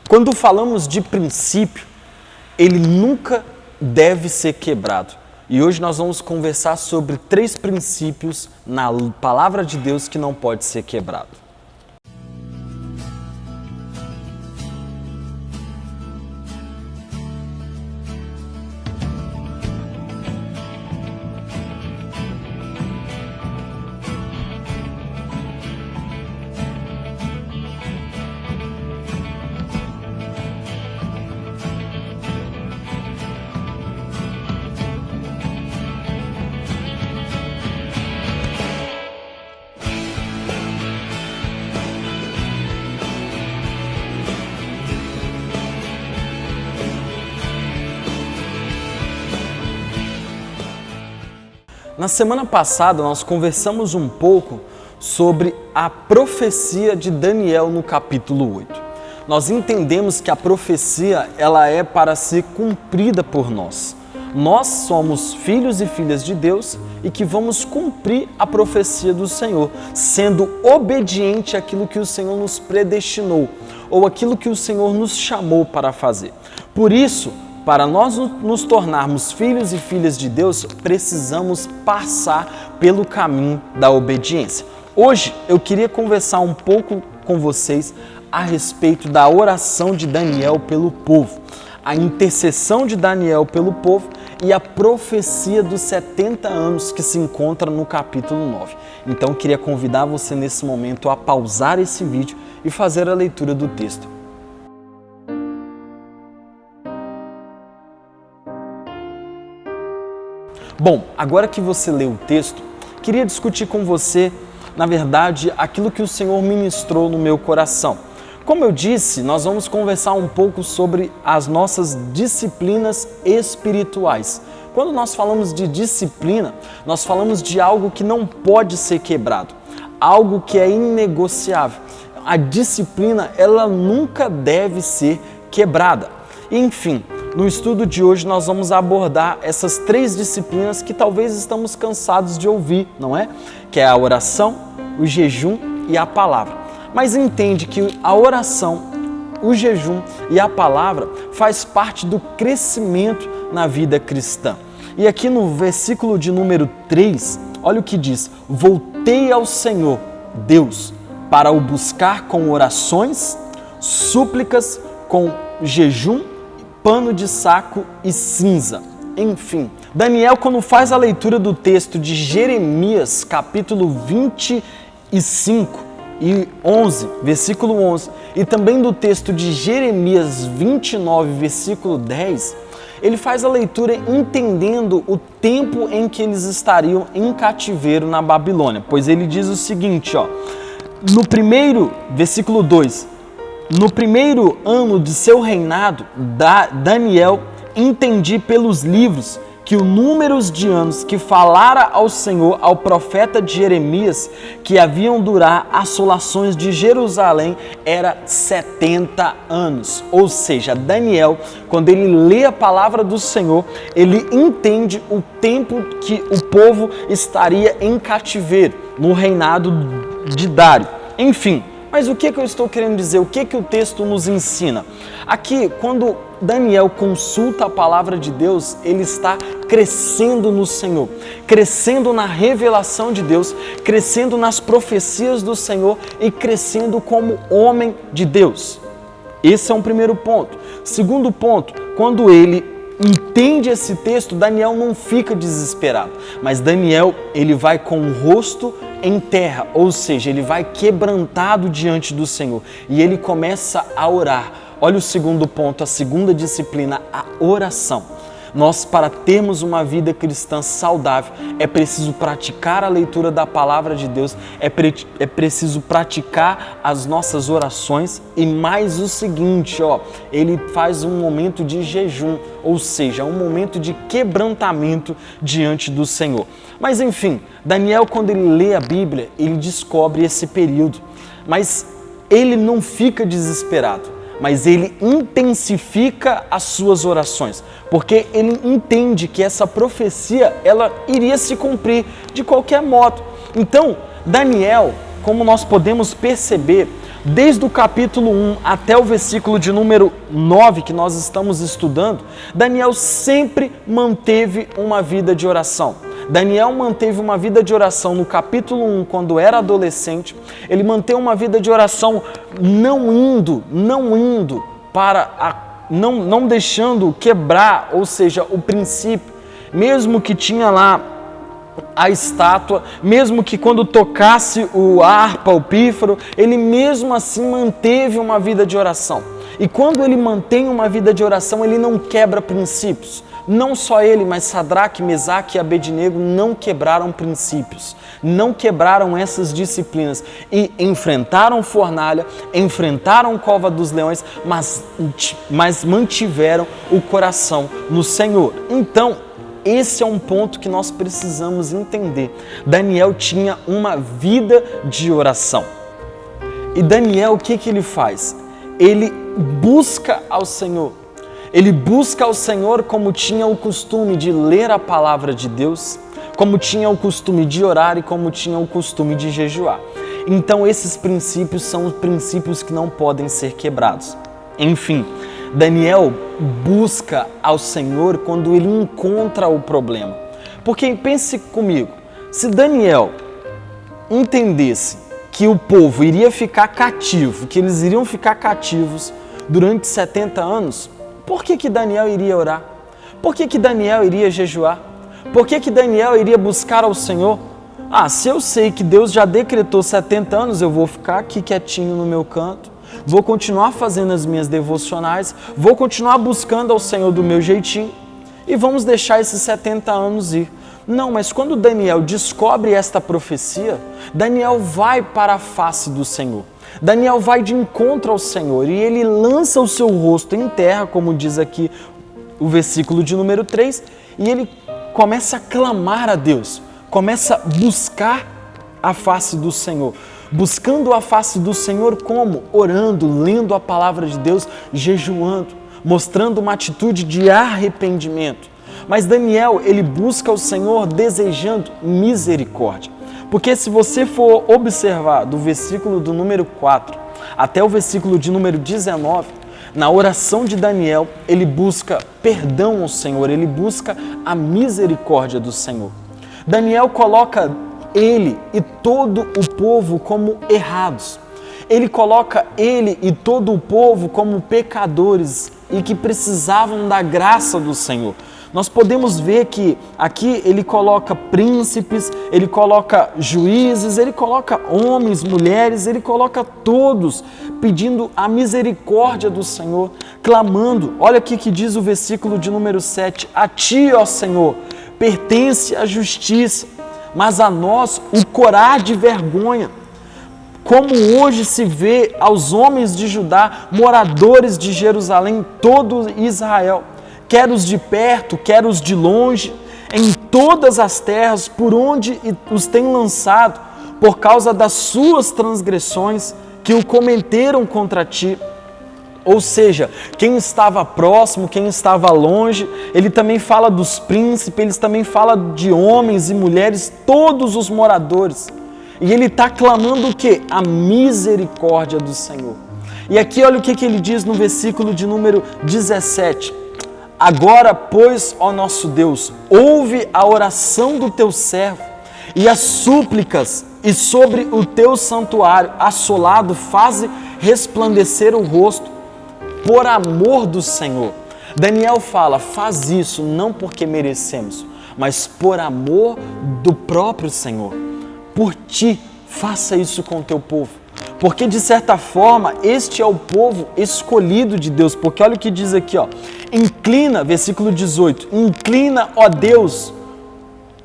Quando falamos de princípio, ele nunca deve ser quebrado. E hoje nós vamos conversar sobre 3 princípios na palavra de Deus que não pode ser quebrado. Na semana passada nós conversamos um pouco sobre a profecia de Daniel no capítulo 8. Nós entendemos que a profecia ela é para ser cumprida por nós. Nós somos filhos e filhas de Deus e que vamos cumprir a profecia do Senhor, sendo obediente àquilo que o Senhor nos predestinou ou aquilo que o Senhor nos chamou para fazer. Por isso, para nós nos tornarmos filhos e filhas de Deus, precisamos passar pelo caminho da obediência. Hoje eu queria conversar um pouco com vocês a respeito da oração de Daniel pelo povo, a intercessão de Daniel pelo povo e a profecia dos 70 anos que se encontra no capítulo 9. Então eu queria convidar você nesse momento a pausar esse vídeo e fazer a leitura do texto. Bom, agora que você leu o texto, queria discutir com você, na verdade, aquilo que o Senhor ministrou no meu coração. Como eu disse, nós vamos conversar um pouco sobre as nossas disciplinas espirituais. Quando nós falamos de disciplina, nós falamos de algo que não pode ser quebrado, algo que é inegociável. A disciplina, ela nunca deve ser quebrada. Enfim, no estudo de hoje nós vamos abordar essas 3 disciplinas que talvez estamos cansados de ouvir, não é? Que é a oração, o jejum e a palavra. Mas entende que a oração, o jejum e a palavra faz parte do crescimento na vida cristã. E aqui no versículo de número 3, olha o que diz: voltei ao Senhor, Deus, para o buscar com orações, súplicas, com jejum, pano de saco e cinza. Enfim, Daniel, quando faz a leitura do texto de Jeremias, capítulo 25 e 11, versículo 11, e também do texto de Jeremias 29, versículo 10, ele faz a leitura entendendo o tempo em que eles estariam em cativeiro na Babilônia, pois ele diz o seguinte, no primeiro, versículo 2, no primeiro ano de seu reinado, Daniel entendi pelos livros que o número de anos que falara ao Senhor, ao profeta de Jeremias, que haviam durar assolações de Jerusalém, era 70 anos. Ou seja, Daniel, quando ele lê a palavra do Senhor, ele entende o tempo que o povo estaria em cativeiro, no reinado de Dário. Enfim, mas o que eu estou querendo dizer? O que o texto nos ensina? Aqui, quando Daniel consulta a palavra de Deus, ele está crescendo no Senhor, crescendo na revelação de Deus, crescendo nas profecias do Senhor e crescendo como homem de Deus. Esse é um primeiro ponto. Segundo ponto, quando ele entende esse texto, Daniel não fica desesperado, mas Daniel, ele vai com o rosto em terra, ou seja, ele vai quebrantado diante do Senhor e ele começa a orar. Olha o segundo ponto, a segunda disciplina, a oração. Nós, para termos uma vida cristã saudável, é preciso praticar a leitura da palavra de Deus, é preciso praticar as nossas orações e mais o seguinte, ele faz um momento de jejum, ou seja, um momento de quebrantamento diante do Senhor. Mas enfim, Daniel, quando ele lê a Bíblia, ele descobre esse período, mas ele não fica desesperado. Mas ele intensifica as suas orações, porque ele entende que essa profecia, ela iria se cumprir de qualquer modo. Então, Daniel, como nós podemos perceber, Desde o capítulo 1 até o versículo de número 9 que nós estamos estudando, Daniel sempre manteve uma vida de oração. Daniel manteve uma vida de oração no capítulo 1, quando era adolescente. Ele manteve uma vida de oração não indo para não deixando quebrar, ou seja, o princípio, mesmo que tinha lá a estátua, mesmo que quando tocasse o harpa, o pífaro, ele mesmo assim manteve uma vida de oração. E quando ele mantém uma vida de oração, ele não quebra princípios. Não só ele, mas Sadraque, Mesaque e Abednego não quebraram princípios, não quebraram essas disciplinas e enfrentaram fornalha, enfrentaram cova dos leões, mas mantiveram o coração no Senhor. Então, esse é um ponto que nós precisamos entender. Daniel tinha uma vida de oração. E Daniel, o que ele faz? Ele busca ao Senhor. Ele busca ao Senhor como tinha o costume de ler a palavra de Deus, como tinha o costume de orar e como tinha o costume de jejuar. Então esses princípios são os princípios que não podem ser quebrados. Enfim, Daniel busca ao Senhor quando ele encontra o problema. Porque pense comigo, se Daniel entendesse que o povo iria ficar cativo, que eles iriam ficar cativos durante 70 anos, por que Daniel iria orar? Por que Daniel iria jejuar? Por que Daniel iria buscar ao Senhor? Se eu sei que Deus já decretou 70 anos, eu vou ficar aqui quietinho no meu canto, vou continuar fazendo as minhas devocionais, vou continuar buscando ao Senhor do meu jeitinho e vamos deixar esses 70 anos ir. Não, mas quando Daniel descobre esta profecia, Daniel vai para a face do Senhor. Daniel vai de encontro ao Senhor e ele lança o seu rosto em terra, como diz aqui o versículo de número 3, e ele começa a clamar a Deus, começa a buscar a face do Senhor. Buscando a face do Senhor como? Orando, lendo a palavra de Deus, jejuando, mostrando uma atitude de arrependimento. Mas Daniel, ele busca o Senhor desejando misericórdia. Porque se você for observar do versículo do número 4 até o versículo de número 19, na oração de Daniel, ele busca perdão ao Senhor, ele busca a misericórdia do Senhor. Daniel coloca ele e todo o povo como errados. Ele coloca ele e todo o povo como pecadores e que precisavam da graça do Senhor. Nós podemos ver que aqui ele coloca príncipes, ele coloca juízes, ele coloca homens, mulheres, ele coloca todos pedindo a misericórdia do Senhor, clamando. Olha aqui que diz o versículo de número 7, a ti, ó Senhor, pertence a justiça, mas a nós o corar de vergonha. Como hoje se vê aos homens de Judá, moradores de Jerusalém, todo Israel, quer os de perto, quer os de longe, em todas as terras por onde os tem lançado, por causa das suas transgressões que o cometeram contra ti. Ou seja, quem estava próximo, quem estava longe, ele também fala dos príncipes, ele também fala de homens e mulheres, todos os moradores. E ele está clamando o quê? A misericórdia do Senhor. E aqui olha o que ele diz no versículo de número 17. Agora, pois, ó nosso Deus, ouve a oração do teu servo e as súplicas, e sobre o teu santuário assolado faze resplandecer o rosto, por amor do Senhor. Daniel fala, faz isso não porque merecemos, mas por amor do próprio Senhor. Por ti, faça isso com o teu povo. Porque de certa forma, este é o povo escolhido de Deus. Porque olha o que diz aqui, ó. Inclina, versículo 18, inclina, ó Deus,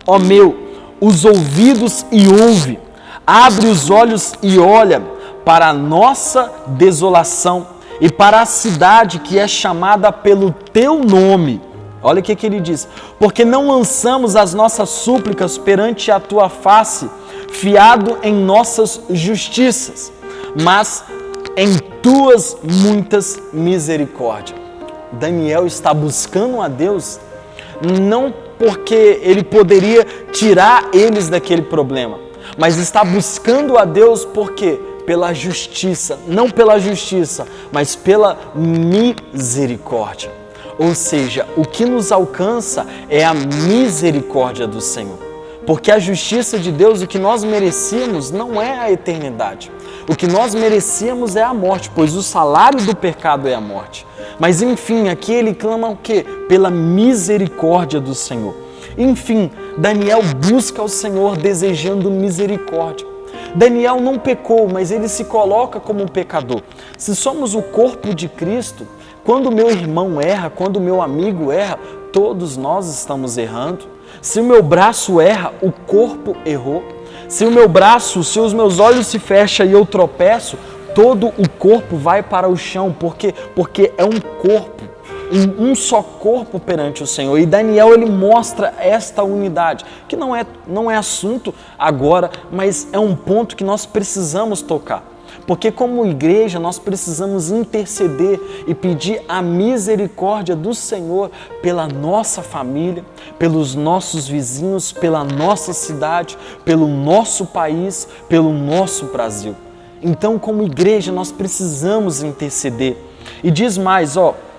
ó meu, os ouvidos e ouve, abre os olhos e olha para a nossa desolação e para a cidade que é chamada pelo teu nome. Olha o que ele diz, porque não lançamos as nossas súplicas perante a tua face, fiado em nossas justiças, mas em tuas muitas misericórdias. Daniel está buscando a Deus não porque ele poderia tirar eles daquele problema, mas está buscando a Deus porque Pela justiça, não pela justiça, mas pela misericórdia. Ou seja, o que nos alcança é a misericórdia do Senhor. Porque a justiça de Deus, o que nós merecíamos, não é a eternidade. O que nós merecíamos é a morte, pois o salário do pecado é a morte. Mas enfim, aqui ele clama o quê? Pela misericórdia do Senhor. Enfim, Daniel busca o Senhor desejando misericórdia. Daniel não pecou, mas ele se coloca como um pecador. Se somos o corpo de Cristo, quando o meu irmão erra, quando o meu amigo erra, todos nós estamos errando. Se o meu braço erra, o corpo errou. Se o meu braço, se os meus olhos se fecham e eu tropeço, todo o corpo vai para o chão, porque é um corpo, um só corpo perante o Senhor. E Daniel, ele mostra esta unidade, que não é assunto agora, mas é um ponto que nós precisamos tocar. Porque como igreja nós precisamos interceder e pedir a misericórdia do Senhor pela nossa família, pelos nossos vizinhos, pela nossa cidade, pelo nosso país, pelo nosso Brasil. Então como igreja nós precisamos interceder. E diz mais,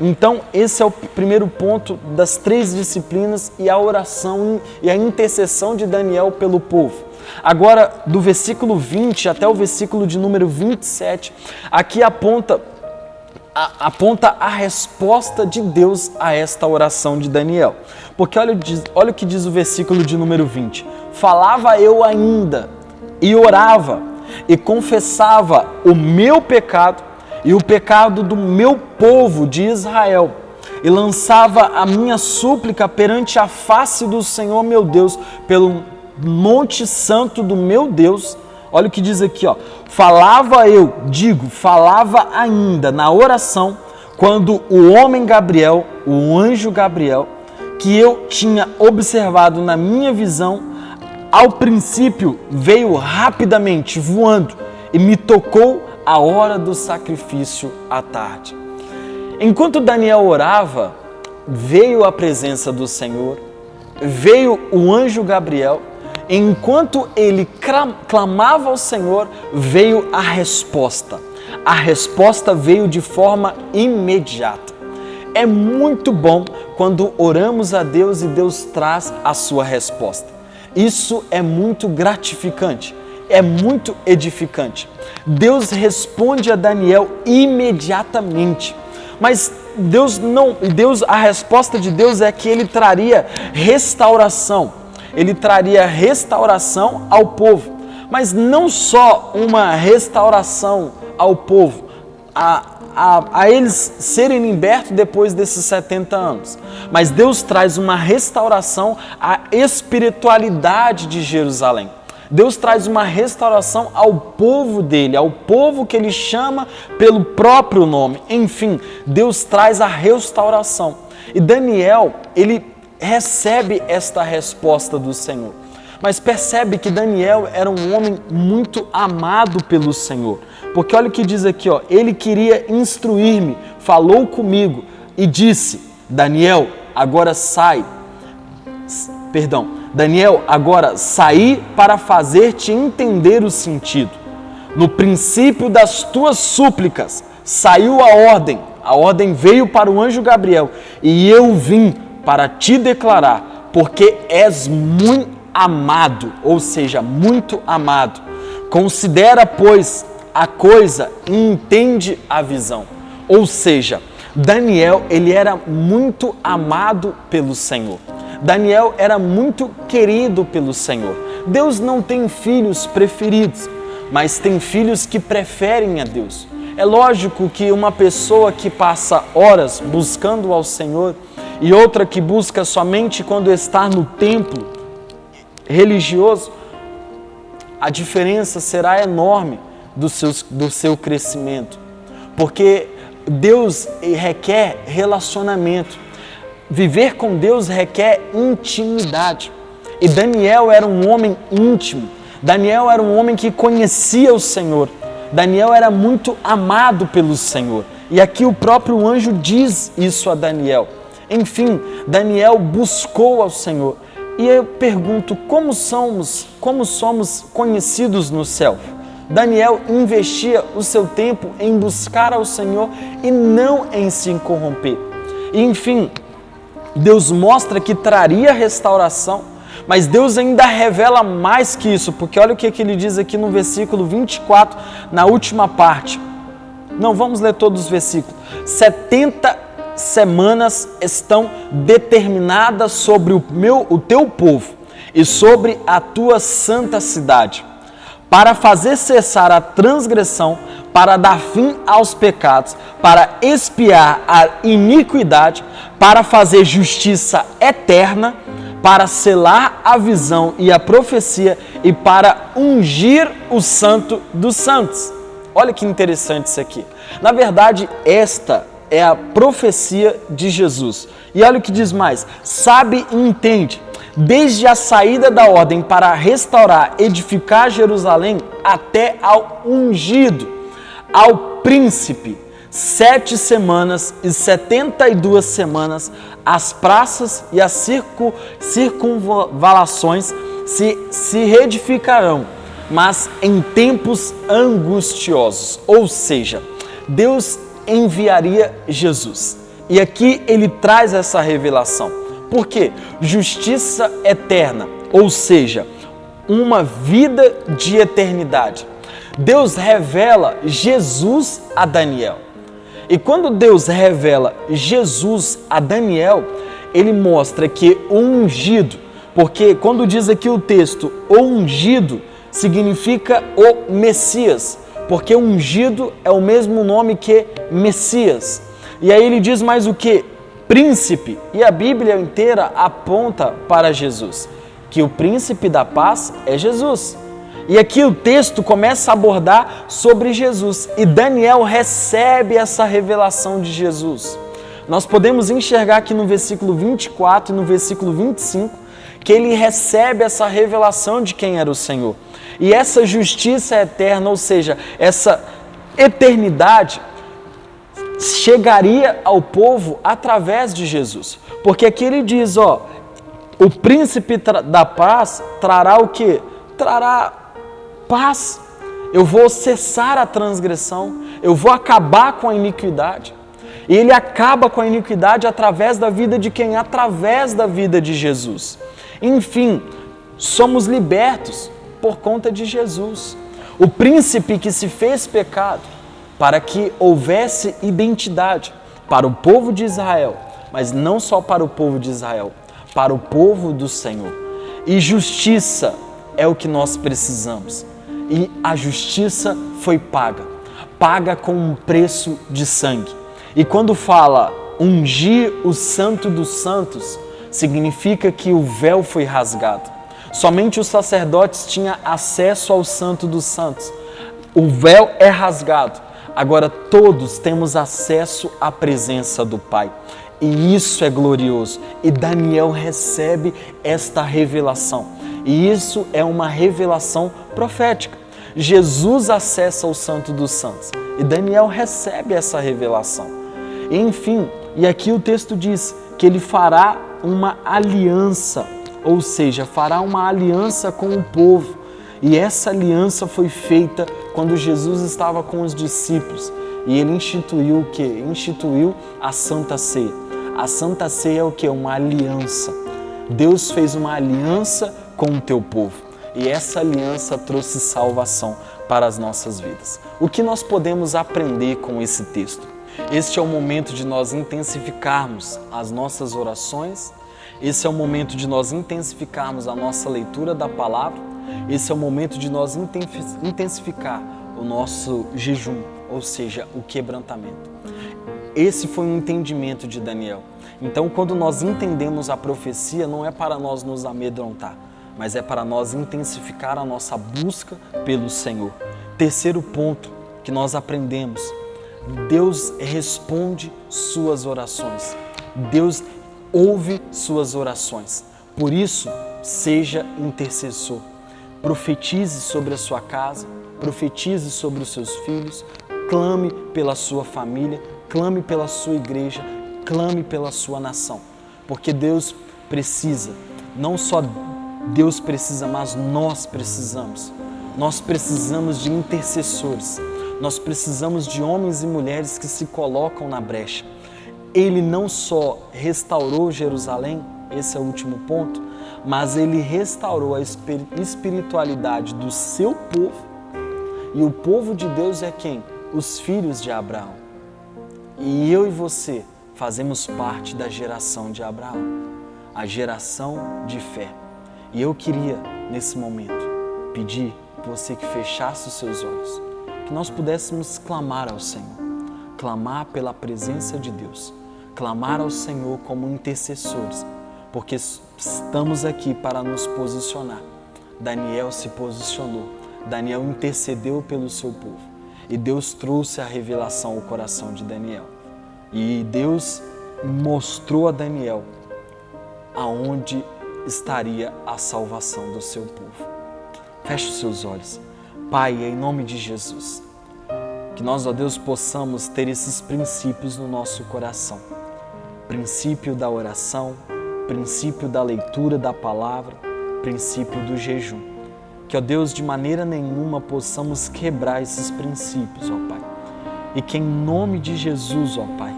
então esse é o primeiro ponto das 3 disciplinas e a oração e a intercessão de Daniel pelo povo. Agora, do versículo 20 até o versículo de número 27, aqui aponta a resposta de Deus a esta oração de Daniel. Porque olha o que diz o versículo de número 20. Falava eu ainda, e orava, e confessava o meu pecado e o pecado do meu povo de Israel, e lançava a minha súplica perante a face do Senhor meu Deus, pelo monte santo do meu Deus. Olha o que diz aqui, falava ainda na oração, quando o homem Gabriel, o anjo Gabriel, que eu tinha observado na minha visão, ao princípio veio rapidamente voando e me tocou a hora do sacrifício à tarde. Enquanto Daniel orava, veio a presença do Senhor, veio o anjo Gabriel. Enquanto ele clamava ao Senhor, veio a resposta. A resposta veio de forma imediata. É muito bom quando oramos a Deus e Deus traz a sua resposta. Isso é muito gratificante, é muito edificante. Deus responde a Daniel imediatamente. Mas a resposta de Deus é que ele traria restauração. Ele traria restauração ao povo, mas não só uma restauração ao povo, a eles serem libertos depois desses 70 anos, mas Deus traz uma restauração à espiritualidade de Jerusalém. Deus traz uma restauração ao povo dele, ao povo que ele chama pelo próprio nome. Enfim, Deus traz a restauração. E Daniel, ele recebe esta resposta do Senhor. Mas percebe que Daniel era um homem muito amado pelo Senhor. Porque olha o que diz aqui, ele queria instruir-me, falou comigo e disse, Daniel, agora saí para fazer-te entender o sentido. No princípio das tuas súplicas saiu a ordem veio para o anjo Gabriel, e eu vim para te declarar, porque és muito amado, ou seja, muito amado. Considera, pois, a coisa e entende a visão. Ou seja, Daniel, ele era muito amado pelo Senhor. Daniel era muito querido pelo Senhor. Deus não tem filhos preferidos, mas tem filhos que preferem a Deus. É lógico que uma pessoa que passa horas buscando ao Senhor e outra que busca somente quando está no templo religioso, a diferença será enorme do seu crescimento. Porque Deus requer relacionamento. Viver com Deus requer intimidade. E Daniel era um homem íntimo. Daniel era um homem que conhecia o Senhor. Daniel era muito amado pelo Senhor. E aqui o próprio anjo diz isso a Daniel. Enfim, Daniel buscou ao Senhor. E eu pergunto, como somos conhecidos no céu? Daniel investia o seu tempo em buscar ao Senhor e não em se corromper. E, enfim, Deus mostra que traria restauração, mas Deus ainda revela mais que isso, porque olha o que ele diz aqui no versículo 24, na última parte. Não vamos ler todos os versículos. 70 semanas estão determinadas sobre o teu povo e sobre a tua santa cidade, para fazer cessar a transgressão, para dar fim aos pecados, para expiar a iniquidade, para fazer justiça eterna, para selar a visão e a profecia e para ungir o santo dos santos. Olha que interessante isso aqui. Na verdade, esta é a profecia de Jesus. E olha o que diz mais: sabe e entende, desde a saída da ordem para restaurar, edificar Jerusalém, até ao ungido, ao príncipe, 7 semanas e 72 semanas, as praças e as circunvalações se reedificarão, mas em tempos angustiosos. Ou seja, Deus enviaria Jesus. E aqui ele traz essa revelação. Por quê? Justiça eterna, ou seja, uma vida de eternidade. Deus revela Jesus a Daniel. E quando Deus revela Jesus a Daniel, ele mostra que o ungido, porque quando diz aqui o texto, o ungido, significa o Messias, porque ungido é o mesmo nome que Messias. E aí ele diz mais o que? Príncipe. E a Bíblia inteira aponta para Jesus, que o príncipe da paz é Jesus. E aqui o texto começa a abordar sobre Jesus e Daniel recebe essa revelação de Jesus. Nós podemos enxergar aqui no versículo 24 e no versículo 25 que ele recebe essa revelação de quem era o Senhor. E essa justiça eterna, ou seja, essa eternidade, chegaria ao povo através de Jesus. Porque aqui ele diz, o príncipe da paz trará o quê? Trará paz. Eu vou cessar a transgressão, eu vou acabar com a iniquidade. E ele acaba com a iniquidade através da vida de quem? Através da vida de Jesus. Enfim, somos libertos por conta de Jesus. O príncipe que se fez pecado para que houvesse identidade para o povo de Israel, mas não só para o povo de Israel, para o povo do Senhor. E justiça é o que nós precisamos. E a justiça foi paga com um preço de sangue. E quando fala ungir o santo dos santos, significa que o véu foi rasgado. Somente os sacerdotes tinham acesso ao santo dos santos. O véu é rasgado. Agora todos temos acesso à presença do Pai. E isso é glorioso. E Daniel recebe esta revelação. E isso é uma revelação profética. Jesus acessa o Santo dos Santos e Daniel recebe essa revelação. Enfim, e aqui o texto diz que ele fará uma aliança, ou seja, fará uma aliança com o povo. E essa aliança foi feita quando Jesus estava com os discípulos e ele instituiu o quê? Instituiu a Santa Ceia. A Santa Ceia é o quê? Uma aliança. Deus fez uma aliança com o teu povo. E essa aliança trouxe salvação para as nossas vidas. O que nós podemos aprender com esse texto? Este é o momento de nós intensificarmos as nossas orações, esse é o momento de nós intensificarmos a nossa leitura da palavra, esse é o momento de nós intensificar o nosso jejum, ou seja, o quebrantamento. Esse foi um entendimento de Daniel. Então, quando nós entendemos a profecia, não é para nós nos amedrontar, mas é para nós intensificar a nossa busca pelo Senhor. Terceiro ponto que nós aprendemos: Deus responde suas orações. Deus ouve suas orações. Por isso, seja intercessor. Profetize sobre a sua casa, profetize sobre os seus filhos, clame pela sua família, clame pela sua igreja, clame pela sua nação. Porque Deus precisa, não só Deus precisa, mas nós precisamos. nós precisamos de intercessores, nós precisamos de homens e mulheres que se colocam na brecha. Ele não só restaurou Jerusalém, esse é o último ponto, mas ele restaurou a espiritualidade do seu povo. E o povo de Deus é quem? Os filhos de Abraão. E eu e você fazemos parte da geração de Abraão, a geração de fé. E eu queria, nesse momento, pedir que você que fechasse os seus olhos, que nós pudéssemos clamar ao Senhor, clamar pela presença de Deus, clamar ao Senhor como intercessores, porque estamos aqui para nos posicionar. Daniel se posicionou, Daniel intercedeu pelo seu povo e Deus trouxe a revelação ao coração de Daniel. E Deus mostrou a Daniel aonde estaria a salvação do seu povo. Feche os seus olhos. Pai, em nome de Jesus, que nós, ó Deus, possamos ter esses princípios no nosso coração. Princípio da oração, princípio da leitura da palavra, princípio do jejum. Que, ó Deus, de maneira nenhuma possamos quebrar esses princípios, ó Pai. E que em nome de Jesus, ó Pai,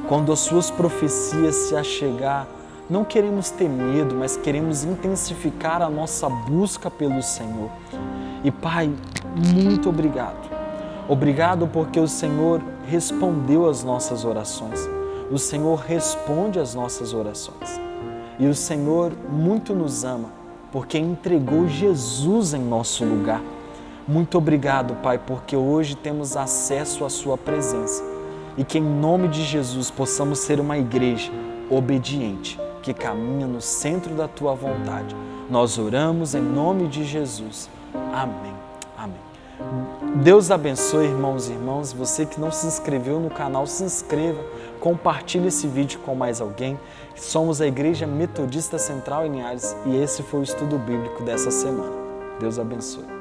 quando as suas profecias se achegar, não queremos ter medo, mas queremos intensificar a nossa busca pelo Senhor. E Pai, muito obrigado. Obrigado porque o Senhor respondeu às nossas orações. O Senhor responde às nossas orações. E o Senhor muito nos ama, porque entregou Jesus em nosso lugar. Muito obrigado, Pai, porque hoje temos acesso à sua presença. E que em nome de Jesus possamos ser uma igreja obediente, que caminha no centro da Tua vontade. Nós oramos em nome de Jesus. Amém. Amém. Deus abençoe, irmãos e irmãs. Você que não se inscreveu no canal, se inscreva, compartilhe esse vídeo com mais alguém. Somos a Igreja Metodista Central em Linhares e esse foi o estudo bíblico dessa semana. Deus abençoe.